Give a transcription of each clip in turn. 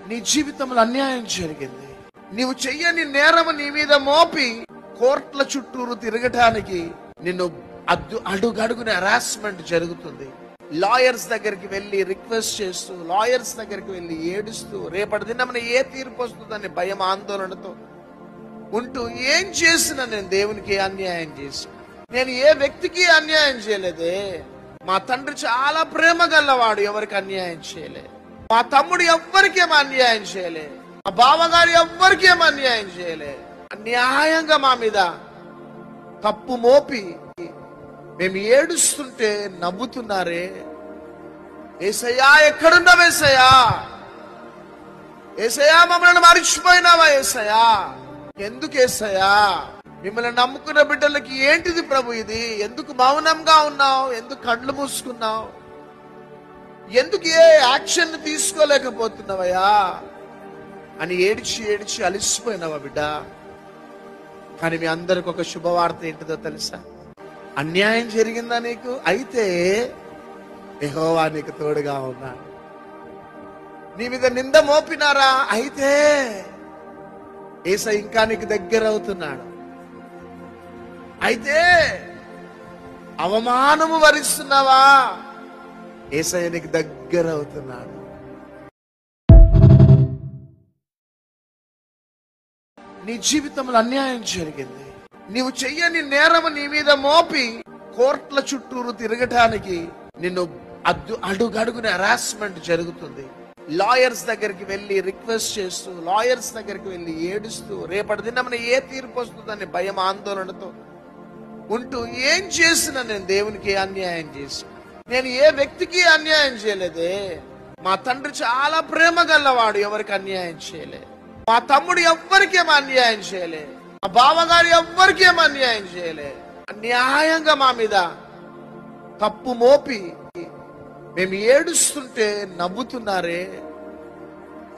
నీ జీవితంలో అన్యాయం జరిగింది. నీవు చెయ్యని నేరము నీ మీద మోపి కోర్టుల చుట్టూరు తిరగటానికి నిన్ను అడుగడుగున హరాస్మెంట్ జరుగుతుంది. లాయర్స్ దగ్గరికి వెళ్ళి రిక్వెస్ట్ చేస్తూ, లాయర్స్ దగ్గరికి వెళ్ళి ఏడుస్తూ, రేపటి దినమున ఏ తీర్పు వస్తుందని భయం ఆందోళనతో ఉంటూ, ఏం చేసినా నేను దేవునికి అన్యాయం చేసి, నేను ఏ వ్యక్తికి అన్యాయం చేయలేదే. మా తండ్రి చాలా ప్రేమ గల్లవాడు, ఎవరికి అన్యాయం చేయలే. మా తమ్ముడు ఎవ్వరికి ఏమో అన్యాయం చేయలే. మా బావగారు ఎవ్వరికి ఏమో అన్యాయం చేయలే. అన్యాయంగా మా మీద తప్పు మోపి మేము ఏడుస్తుంటే నవ్వుతున్నారే. యేసయ్యా, ఎక్కడున్నావు యేసయ్యా? యేసయ్యా, మమ్మల్ని మరిచిపోయినావా యేసయ్యా? ఎందుకు యేసయ్యా? మిమ్మల్ని నమ్ముకున్న బిడ్డలకి ఏంటిది ప్రభు ఇది? ఎందుకు మౌనంగా ఉన్నావు? ఎందుకు కళ్ళు మూసుకున్నావు? ఎందుకు ఏ యాక్షన్ తీసుకోలేకపోతున్నావయ్యా అని ఏడిచి ఏడిచి అలిసిపోయినావా బిడ్డ? కానీ మీ అందరికి ఒక శుభవార్త ఏంటిదో తెలుసా? అన్యాయం జరిగిందా నీకు? అయితే యెహోవా నీకు తోడుగా ఉన్నాడు. నీ మీద నింద మోపినారా? అయితే యేసయ్య ఇంకా నీకు దగ్గర అవుతున్నాడు. అయితే అవమానము వరిస్తున్నావా? యేసయ్య నీకు దగ్గర అవుతున్నాడు. నీ జీవితంలో అన్యాయం జరిగింది. నీవు చెయ్యని నేరము నీ మీద మోపి కోర్టుల చుట్టూరు తిరగటానికి నిన్ను అడుగడుగున హరాస్మెంట్ జరుగుతుంది. లాయర్స్ దగ్గరికి వెళ్ళి రిక్వెస్ట్ చేస్తూ, లాయర్స్ దగ్గరికి వెళ్ళి ఏడుస్తూ, రేపటి దినమున ఏ తీర్పు వస్తుందని భయం ఆందోళనతో ఉంటూ, ఏం చేసినా నేను దేవునికి అన్యాయం చేసి, నేను ఏ వ్యక్తికి అన్యాయం చేయలేదే. మా తండ్రి చాలా ప్రేమ గల్లవాడు, ఎవరికి అన్యాయం చేయలే. మా తమ్ముడు ఎవ్వరికి ఏమో అన్యాయం చేయలే. మా బావగారు ఎవ్వరికి ఏమో అన్యాయం చేయలే. అన్యాయంగా మా మీద తప్పు మోపి మేము ఏడుస్తుంటే నవ్వుతున్నారే.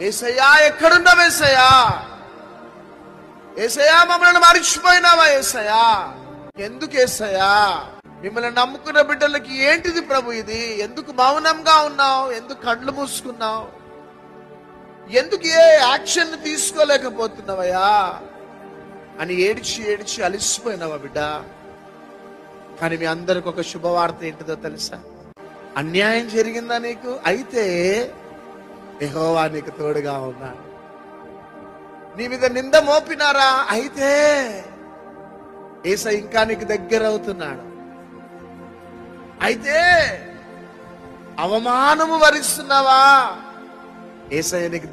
యేసయ్యా, ఎక్కడున్నావు యేసయ్యా? యేసయ్యా, మమ్మల్ని మరిచిపోయినావా యేసయ్యా? ఎందుకు యేసయ్యా? మిమ్మల్ని నమ్ముకున్న బిడ్డలకి ఏంటిది ప్రభు ఇది? ఎందుకు మౌనంగా ఉన్నావు? ఎందుకు కళ్ళు మూసుకున్నావు? ఎందుకు ఏ యాక్షన్ తీసుకోలేకపోతున్నావయ్యా అని ఏడిచి ఏడిచి అలిసిపోయినావా బిడ్డ? కానీ మీ అందరికి ఒక శుభవార్త ఏంటిదో తెలుసా? అన్యాయం జరిగిందా నీకు? అయితే యెహోవా నీకు తోడుగా ఉన్నాడు. నీ మీద నింద మోపినారా? అయితే యేసయ్య ఇంకా నీకు దగ్గర అవుతున్నాడు. అయితే అవమానము వరిస్తున్నావా? యేసయ్య నీకు